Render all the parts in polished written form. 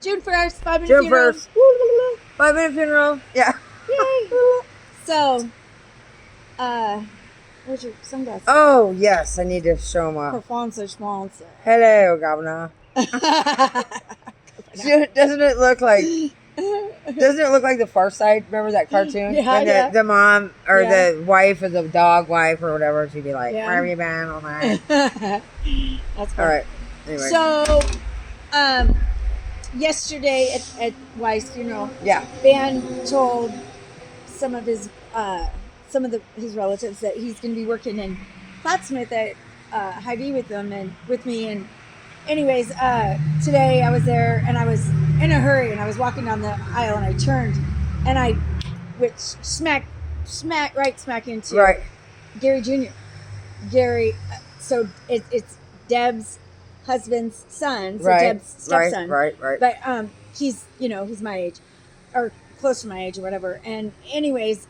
June 1st, 5-minute June funeral. 1st. 5-minute funeral. Yeah. Yay. So, where's your sunglasses? Oh, yes. I need to show them off. Performance small. Hello, Governor. Doesn't it look like the Far Side? Remember that cartoon? Yeah, when the mom or Yeah. the wife or the dog wife or whatever, she'd be like, Yeah. where have you been all night? That's fun. All right. Anyway. So, yesterday at Wise funeral, Yeah. Van told some of his relatives that he's going to be working in Plattsmouth at Hy-Vee with them and with me. And anyways, today I was there and I was in a hurry and I was walking down the aisle and I turned and I went smack into Gary Jr. Gary, so it's Deb's husband's son, so Deb's stepson. Right. But he's he's my age, or close to my age or whatever. And anyways,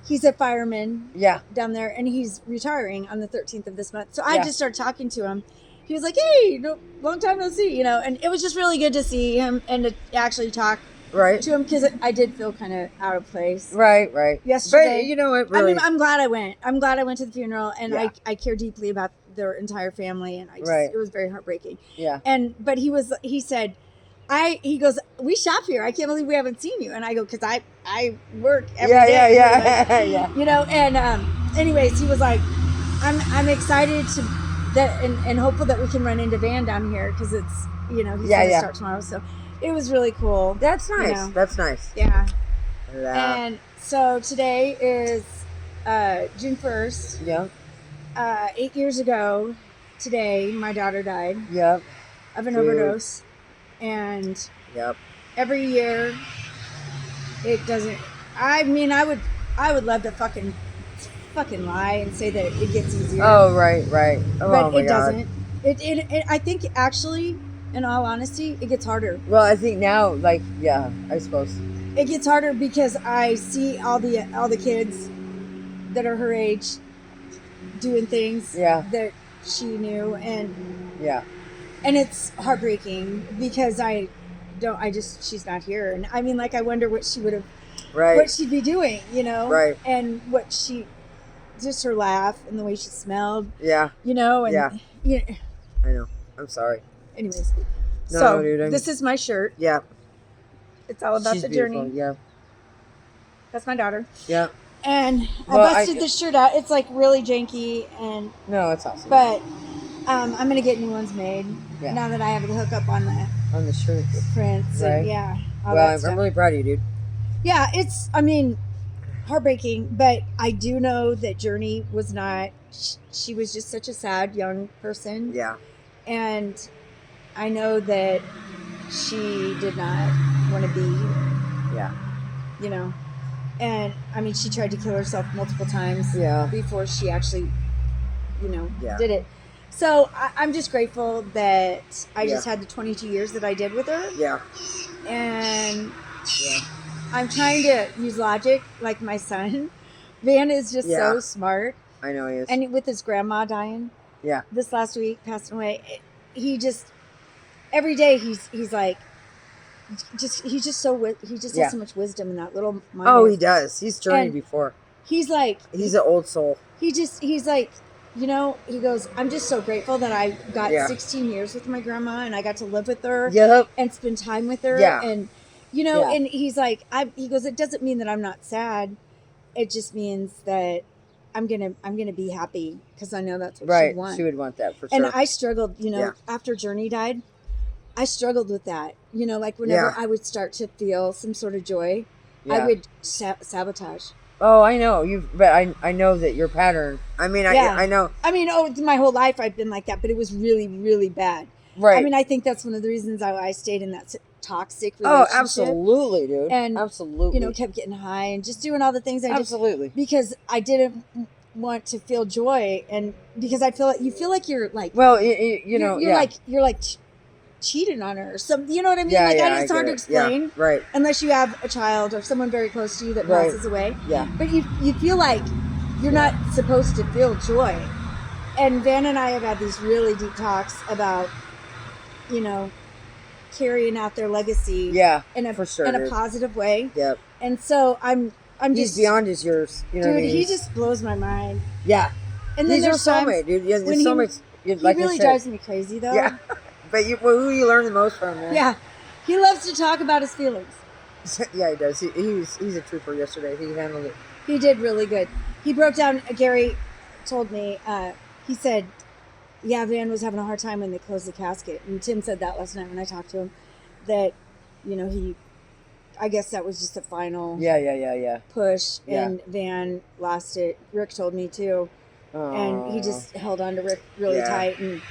he's a fireman. Yeah. Down there, and he's retiring on the 13th of this month. So I just started talking to him. He was like, "Hey, long time no see," and it was just really good to see him and to actually talk to him because I did feel kind of out of place. Right. Yesterday, but you know what? Really, I'm glad I went. I'm glad I went to the funeral, and I care deeply about their entire family, and it was very heartbreaking. Yeah. But he said, he goes, "We shop here. I can't believe we haven't seen you." And I go, "Cause I work every day." Yeah. And anyways, he was like, "I'm excited to that and hopeful that we can run into Van down here because it's he's gonna start tomorrow." So it was really cool. That's nice. That's nice. Yeah. And so today is June 1st. Yeah. 8 years ago today, my daughter died. Yep. Of an overdose. And every year it doesn't. I mean, I would love to fucking lie and say that it gets easier. Oh, right. Oh, but my it God. doesn't. It I think actually, in all honesty, it gets harder. Well, I think now, I suppose it gets harder because I see all the kids that are her age doing things that she knew, and it's heartbreaking because she's not here, and I mean, I wonder what she would have, what she'd be doing, and what just her laugh and the way she smelled, and I know. I'm sorry. Anyways, this is my shirt. Yeah. It's all about the beautiful. journey. Yeah. That's my daughter. Yeah. And I busted this shirt out. It's really janky and no, it's awesome. But I'm gonna get new ones made now that I have the hookup on the shirts, prints, and I'm really proud of you, dude. Yeah, it's heartbreaking, but I do know that Journey was not. She was just such a sad young person. Yeah. And I know that she did not want to be here. Yeah. And I mean, she tried to kill herself multiple times before she actually, did it. So I'm just grateful that I just had the 22 years that I did with her. Yeah. And I'm trying to use logic like my son. Van is just so smart. I know he is. And with his grandma dying. Yeah. This last week, passing away. He just, every day he's like, he just has so much wisdom in that little mind. Oh, he does. He's journeyed before. He's like, he's an old soul. He's like, he goes, I'm just so grateful that I got 16 years with my grandma and I got to live with her and spend time with her. Yeah. And, and he's like, he goes, it doesn't mean that I'm not sad. It just means that I'm going to be happy because I know that's what she wants. She would want that for sure. And I struggled, after Journey died, I struggled with that. Whenever I would start to feel some sort of joy, I would sabotage. Oh, I know but I know that your pattern. I mean, I know. I mean, my whole life I've been like that, but it was really, really bad. Right. I mean, I think that's one of the reasons I stayed in that toxic relationship. Oh, absolutely, dude. And absolutely, kept getting high and just doing all the things absolutely because I didn't want to feel joy, and because I feel like you feel like you're like you're like cheated on her or something, you know what I mean? It's hard to explain, right? Unless you have a child or someone very close to you that passes away. Yeah. But you feel like you're not supposed to feel joy. And Van and I have had these really deep talks about, carrying out their legacy. Yeah, in a for sure, in a positive way. Yep. And so I'm he's just beyond his years. You know dude, what I mean? he just blows my mind. Yeah. And then he's your there's times soulmate, dude. Yeah, when soulmates. he Like really drives me crazy, though. Yeah. But who you learn the most from, man? Yeah. He loves to talk about his feelings. Yeah, he does. He's a trooper yesterday. He handled it. He did really good. He broke down. Gary told me. He said, "Yeah, Van was having a hard time when they closed the casket." And Tim said that last night when I talked to him. That, I guess that was just a final. Yeah. Push, Yeah. and Van lost it. Rick told me too, and he just held on to Rick really tight. And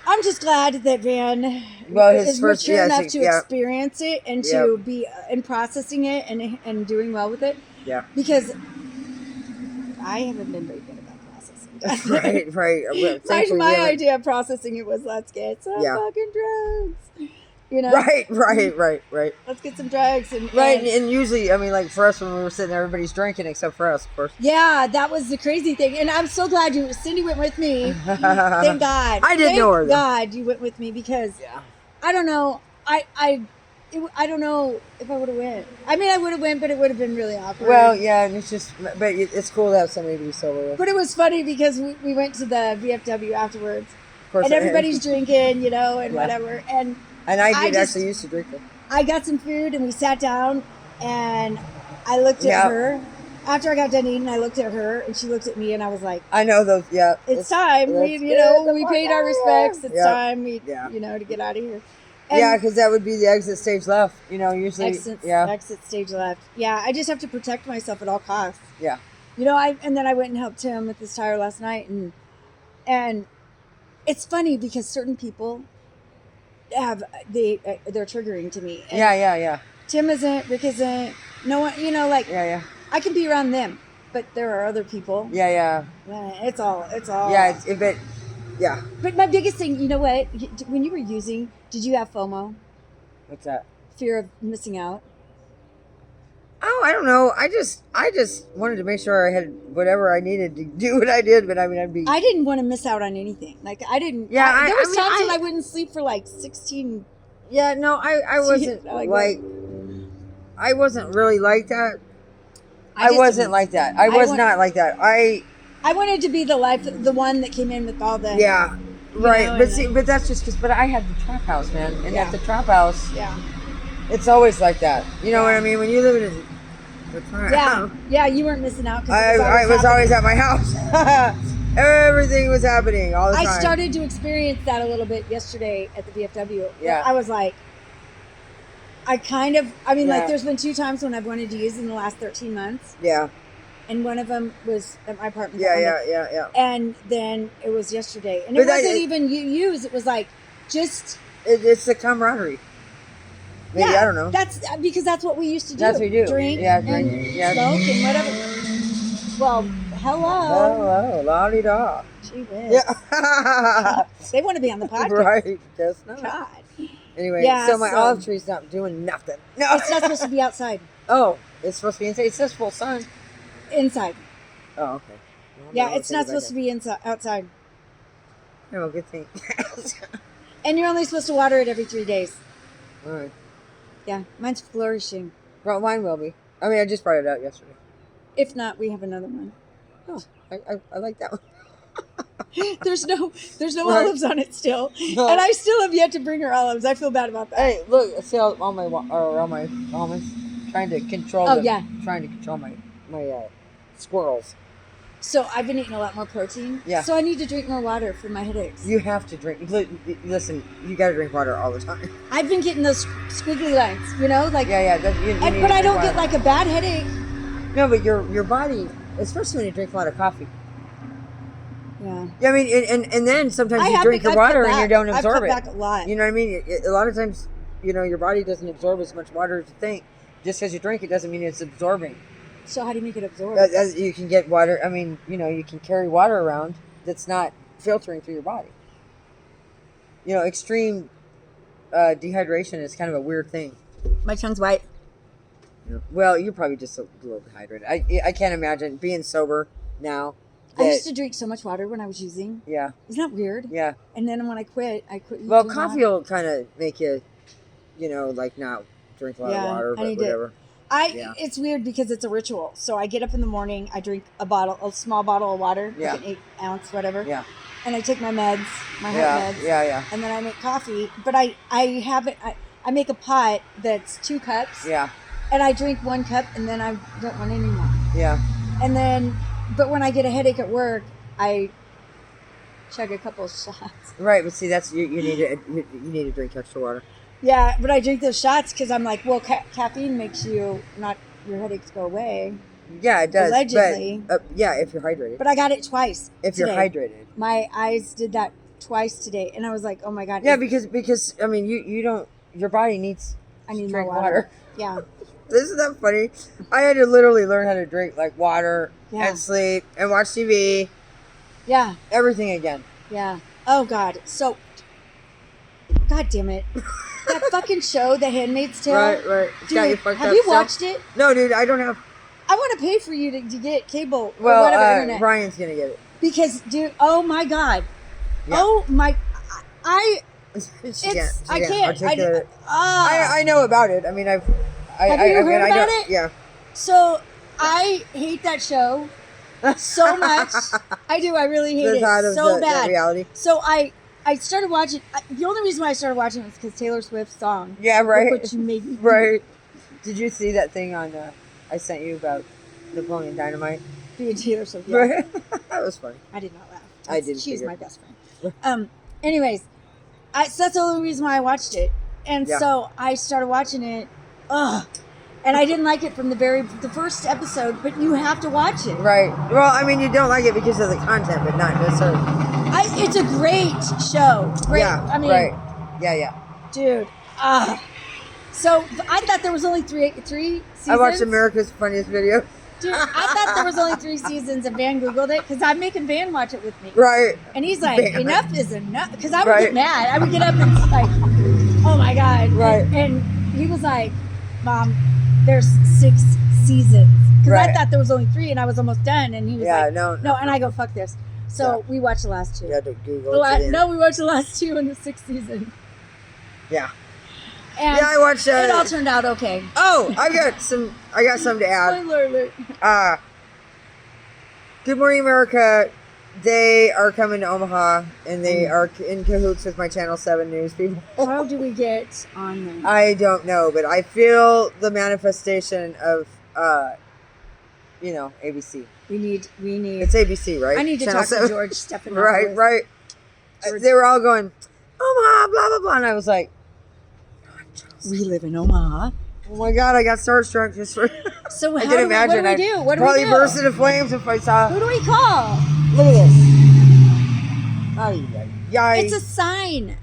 I'm just glad that Van is mature enough to experience it and to be and processing it and doing well with it. Yeah. Because I haven't been very good about processing. Right. My idea of processing it was, let's get some fucking drugs. Right. Let's get some drugs. And usually, I mean, like for us when we were sitting there, everybody's drinking except for us, of course. Yeah, that was the crazy thing. And I'm so glad Cindy went with me. Thank God. I didn't know her. Thank God you went with me because I don't know. I don't know if I would have went. I mean, I would have went, but it would have been really awkward. Well, yeah, and but it's cool to have somebody to be sober with. But it was funny because we went to the VFW afterwards, of course, and everybody's drinking, and whatever. And I actually used to drink it. I got some food and we sat down and I looked at her. After I got done eating, I looked at her and she looked at me and I was like, I know those, It's time. We paid our respects. It's time to get out of here. And because that would be the exit stage left, usually. Exit stage left. Yeah, I just have to protect myself at all costs. Yeah. And then I went and helped him with his tire last night and it's funny because certain people they're triggering to me. And yeah. Tim isn't, Rick isn't, no one, Yeah. I can be around them, but there are other people. Yeah. It's all. Yeah. But my biggest thing, you know what? When you were using, did you have FOMO? What's that? Fear of missing out? Oh, I don't know. I just wanted to make sure I had whatever I needed to do what I did, but I mean, I didn't want to miss out on anything. Like, I didn't. Yeah, there was times when I wouldn't sleep for like 16. Yeah, no, I wasn't I wasn't really like that. I wasn't like that. I was not like that. I wanted to be the one that came in with all the. Yeah, right. But that's just because. But I had the trap house, man, and at the trap house, it's always like that. You know what I mean? When you live in the trap house. Yeah, you weren't missing out. I was always at my house. Everything was happening all the time. I started to experience that a little bit yesterday at the VFW. Yeah. I was like, there's been 2 times when I've wanted to use in the last 13 months. Yeah. And one of them was at my apartment. Yeah. And then it was yesterday. And it wasn't even use. It was like just... It's the camaraderie. Maybe, I don't know. That's because that's what we used to do. That's what we do. Drink and smoke and whatever. Well, hello. La-di-da. Gee whiz. Yeah. They want to be on the podcast. Right. Guess not. God. Anyway, so my olive tree's not doing nothing. No. It's not supposed to be outside. Oh, it's supposed to be inside. It says full sun. Inside. Oh, okay. Well, it's not supposed to be outside. Oh, good thing. And you're only supposed to water it every 3 days. All right. Yeah, mine's flourishing. Well, mine will be. I mean, I just brought it out yesterday. If not, we have another one. Oh, I like that one. There's no olives on it still, and I still have yet to bring her olives. I feel bad about that. Hey, look! See all my almonds. Trying to control. Trying to control my squirrels. So I've been eating a lot more protein. Yeah. So I need to drink more water for my headaches. You have to drink. Listen, you got to drink water all the time. I've been getting those squiggly lines. Like but I don't get like a bad headache. No, but your body, especially when you drink a lot of coffee. Yeah. I mean, and then sometimes you drink your water and you don't absorb it. I've cut back a lot. You know what I mean? A lot of times, your body doesn't absorb as much water as you think. Just because you drink it doesn't mean it's absorbing. So how do you make it absorb? You can get water. I mean, you can carry water around that's not filtering through your body. Extreme dehydration is kind of a weird thing. My tongue's white. Well, you're probably just a little dehydrated. I can't imagine being sober now I used to drink so much water when I was using. Yeah. Isn't that weird? Yeah. And then when I quit. Well, coffee will kind of make you, like not drink a lot of water, but whatever. It's weird because it's a ritual. So I get up in the morning, I drink a small bottle of water, like an 8 ounce, whatever. Yeah. And I take my meds, my heart meds. Yeah. And then I make coffee, but I make a pot that's 2 cups. Yeah. And I drink 1 cup, and then I don't want any more. Yeah. And then, but when I get a headache at work, I chug a couple of shots. Right, but see, that's you need to drink extra water. Yeah, but I drink those shots because I'm like, well, caffeine makes your headaches go away. Yeah, it does. Allegedly. But, if you're hydrated. But I got it twice. If today. You're hydrated. My eyes did that twice today, and I was like, oh my God. Yeah, because I mean, you don't, your body needs to drink water. Yeah. Isn't that funny? I had to literally learn how to drink like water and sleep and watch TV. Yeah. Everything again. Yeah. Oh God. So, God damn it. That fucking show, The Handmaid's Tale. Right. Dude, have you watched it? No, dude, I don't have. I want to pay for you to get cable or well, whatever internet. Ryan's gonna get it. Because, dude, oh my God. Yeah. Oh my, I can't. I know about it. I mean, have you heard about it? Yeah. So I hate that show so much. I do. I really hate it so bad. Reality. So I started watching. The only reason why I started watching it was because Taylor Swift's song. Yeah, right. What you made me do. Right. Did you see that thing on I sent you about Napoleon Dynamite? Being Taylor Swift. Yeah. Right. That was funny. I did not laugh. I did. She's my best friend. Anyways, so that's the only reason why I watched it, and so I started watching it. Ugh. And I didn't like it from the first episode, but you have to watch it. Right. Well, I mean, you don't like it because of the content, but not necessarily. It's a great show. Great. Yeah. I mean, right. Yeah. Dude. So I thought there was only three seasons. I watched America's Funniest Video. Dude, I thought there was only 3 seasons, and Van Googled it because I'm making Van watch it with me. Right. And he's like, enough is enough. Because I would get mad. I would get up and like, oh my God. Right. And he was like, Mom, there's 6 seasons. Because I thought there was only 3 and I was almost done. And he was like, no. And I go, fuck this. So we watched the last 2. You had to Google it. No, we watched the last 2 in the 6th season. Yeah. And I watched it all turned out okay. Oh, I got some to add. Spoiler alert. Good Morning America. They are coming to Omaha, and they are in cahoots with my Channel 7 news people. How do we get on them? I don't know, but I feel the manifestation of, ABC. We need. It's ABC, right? I need to Channel talk 7. to George Stephanopoulos. Right. They were all going, Omaha, blah, blah, blah. And I was like, we live in Omaha. oh my God, I got starstruck just for. So I can imagine. What do we do? What do probably we do? burst into flames if I saw. Who do we call? Look at this. It's a sign.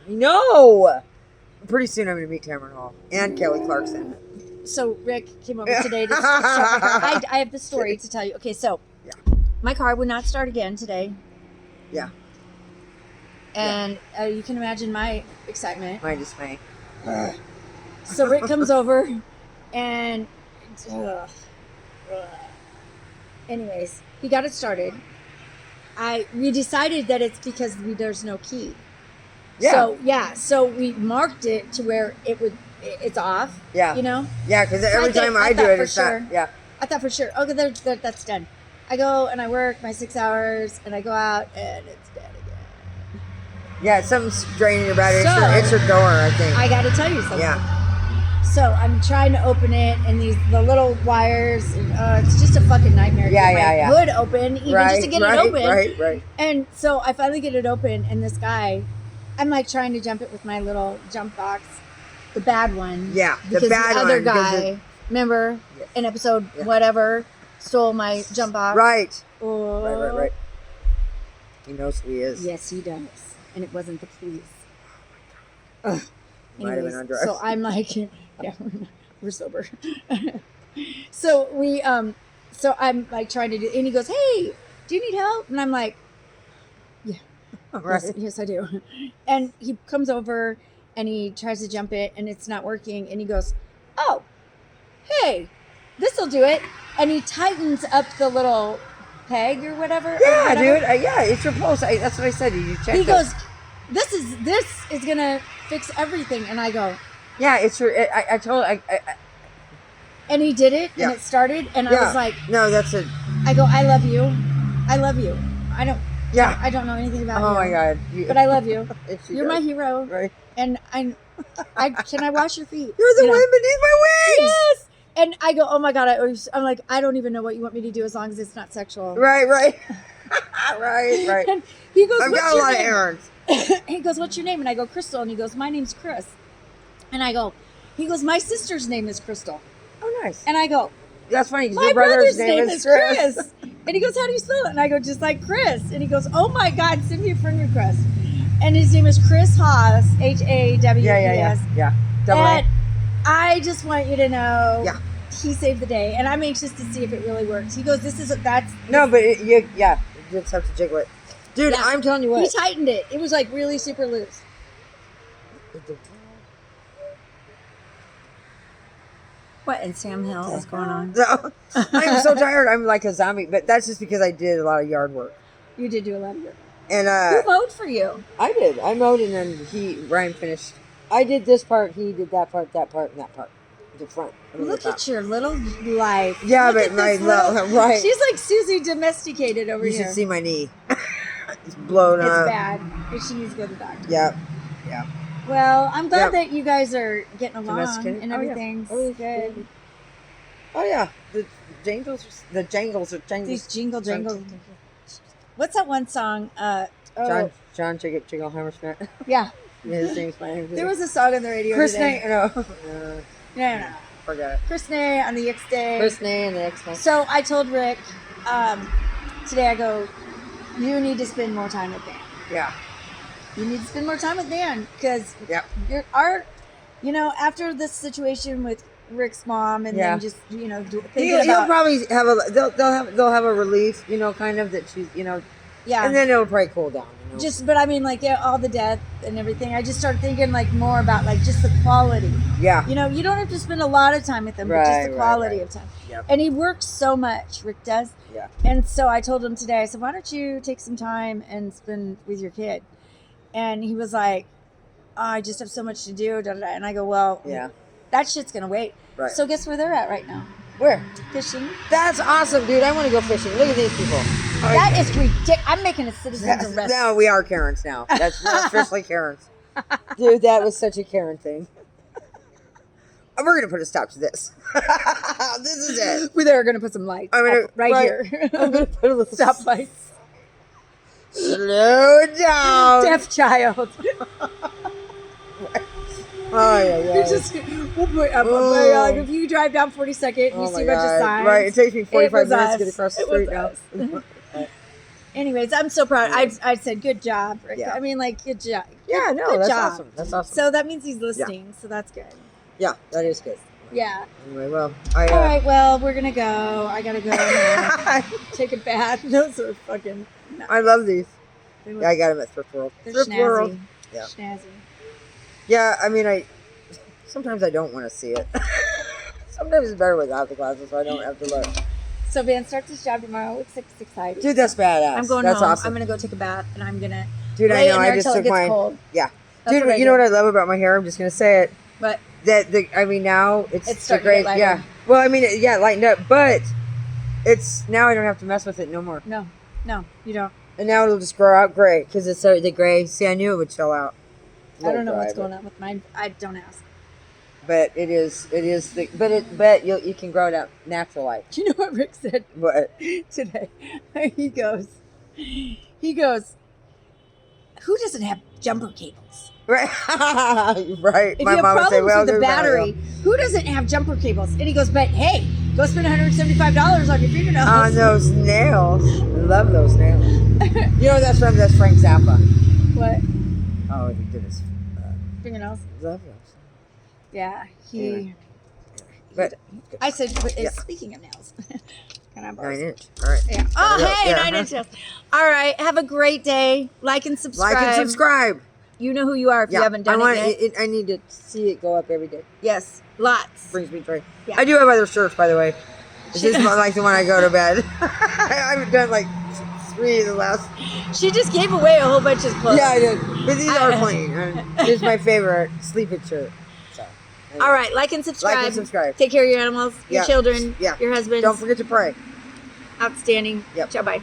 I know. Pretty soon I'm going to meet Tamron Hall and Kelly Clarkson. So Rick came over today to start my car. I have the story to tell you. Okay, so my car would not start again today. Yeah. And you can imagine my excitement. My dismay. So Rick comes over and anyways, he got it started. We decided that it's because there's no key. Yeah. So we marked it to where it's off. Yeah. You know? Yeah, because every time I do it, it's sure. not. Yeah. I thought for sure. Okay, that's done. I go and I work my 6 hours and I go out and it's dead again. Yeah, something's draining your battery. It's your door, I think. I got to tell you something. Yeah. So I'm trying to open it, and the little wires. It's just a fucking nightmare. Yeah, to get my hood open, even just to get it open. Right. And so I finally get it open, and this guy, I'm like trying to jump it with my little jump box, the bad one. Yeah, because the other guy, remember, in episode whatever, stole my jump box. Right. Oh. Right. He knows who he is. Yes, he does, and it wasn't the police. Might have been on drugs. So I'm like, yeah, we're sober. So so I'm like trying to do, and he goes, "Hey, do you need help?" And I'm like, "Yeah, right. yes, I do." And he comes over and he tries to jump it, and it's not working. And he goes, "Oh, hey, this'll do it." And he tightens up the little Peg or whatever. Yeah, dude. Yeah, it's your pulse. That's what I said. You check. He goes, this is gonna fix everything, and I go, yeah, it's your. I told. And he did it, and it started, and I was like, no, that's it. I go, I love you. I love you. I don't. Yeah. I don't know anything about you. Oh my God. But I love you. You're does. my hero. Right. And I can I wash your feet? You're the wind beneath my wings. Yes. And I go, oh my God. I'm like, I don't even know what you want me to do as long as it's not sexual. Right. right. And he goes, I've got a lot of errands. He goes, what's your name? And I go, Crystal. And he goes, my name's Chris. And he goes, my sister's name is Crystal. Oh, nice. And I go, that's funny. My your brother's name is Chris. And he goes, how do you spell it? And I go, just like Chris. And he goes, oh my God, send me a friend request. And his name is Chris Haas, Haws. Yeah. And I just want you to know, he saved the day. And I'm anxious to see if it really works. He goes, No, but you just have to jiggle it. Dude, I'm telling you what. He tightened it. It was like really super loose. What in Sam Hill is going on? No, I'm so tired. I'm like a zombie, but that's just because I did a lot of yard work. You did do a lot of work. And who mowed for you? I did. I mowed, and then Ryan finished. I did this part. He did that part, and that part. The front. Look at your little life. Yeah, Look but my right. She's like Susie domesticated over here. You should see my knee. It's blown up. It's bad. She needs to go to the doctor. Yeah. Well, I'm glad that you guys are getting along and everything's good. Oh yeah, the jangles are jangles. These jingle jangles. What's that one song? John Jiggle Hammersmith. Yeah. His name's my name. There was a song on the radio Chris today. No. No. Forget it. Chris Nay on the X Day. Chris Nay and the X Day. So I told Rick today, I go, you need to spend more time with Dan. Yeah. You need to spend more time with Dan because after this situation with Rick's mom and then just he'll probably have they'll have a relief, kind of that she's and then it'll probably cool down. But I mean, like all the death and everything. I just started thinking like more about like just the quality. Yeah. You don't have to spend a lot of time with him, but just the quality of time. Yep. And he works so much. Rick does. Yeah. And so I told him today. I said, "Why don't you take some time and spend with your kid?" And he was like, oh, I just have so much to do. And I go, well, that shit's going to wait. Right. So guess where they're at right now? Where? Fishing. That's awesome, dude. I want to go fishing. Look at these people. That is ridiculous. I'm making a citizen's arrest. No, we are Karens now. We're officially Karens. Dude, that was such a Karen thing. We're going to put a stop to this. This is it. They're going to put some lights right here. I'm going to put a little stoplights. Slow down. Deaf child. Oh, yeah. We'll put up like if you drive down 42nd, you see a bunch of signs. Right, it takes me 45 minutes to get across the street now. Anyways, I'm so proud. I said, good job, Rick. Yeah. I mean, like, good job. Yeah, no, good that's job. awesome. That's awesome. So that means he's listening, so that's good. Yeah, that is good. Yeah. Anyway, well, all right, well, we're going to go. I got to go now. Take a bath. Those are fucking nuts. I love these. I got them at Thrift World. They're Thrift Schnazzy. World. Yeah. Schnazzy. Yeah, I mean, sometimes I don't want to see it. Sometimes it's better without the glasses, so I don't have to look. So Van starts his job tomorrow. It's exciting. Dude, that's badass. I'm going home. Awesome. I'm going to go take a bath, and I'm going to I know. I just took mine. Cold. Yeah. Dude, you know what I love about my hair? I'm just going to say it. What? Now it's starting to get lighter. Yeah. Well, I mean, lightened up, but now I don't have to mess with it no more. No, you don't. And now it'll just grow out gray because it's the gray. See, I knew it would chill out. I don't know what's going on with mine. I don't ask. But it is but you can grow it out natural like. Do you know what Rick said? What? Today? He goes, who doesn't have jumper cables? Right. Right. If you have problems with the battery, who doesn't have jumper cables? And he goes, but hey, go spend $175 on your fingernails. On those nails. I love those nails. You know that's Frank Zappa. What? Oh, he did his fingernails. Love those. Yeah, But I said, speaking of nails, can I borrow 9 inch? All right. Yeah. Oh, hey, 9 inch nails. All right, have a great day. Like and subscribe. You know who you are if you haven't done it yet. I need to see it go up every day. Yes, lots. Brings me joy. Yeah. I do have other shirts, by the way. This is like the one I go to bed. I've done like 3 of the last. She just gave away a whole bunch of clothes. Yeah, I did. But these are clean. This is my favorite sleeping shirt. So, anyway. All right, like and subscribe. Like and subscribe. Take care of your animals, your children, your husband. Don't forget to pray. Outstanding. Yep. Ciao, bye.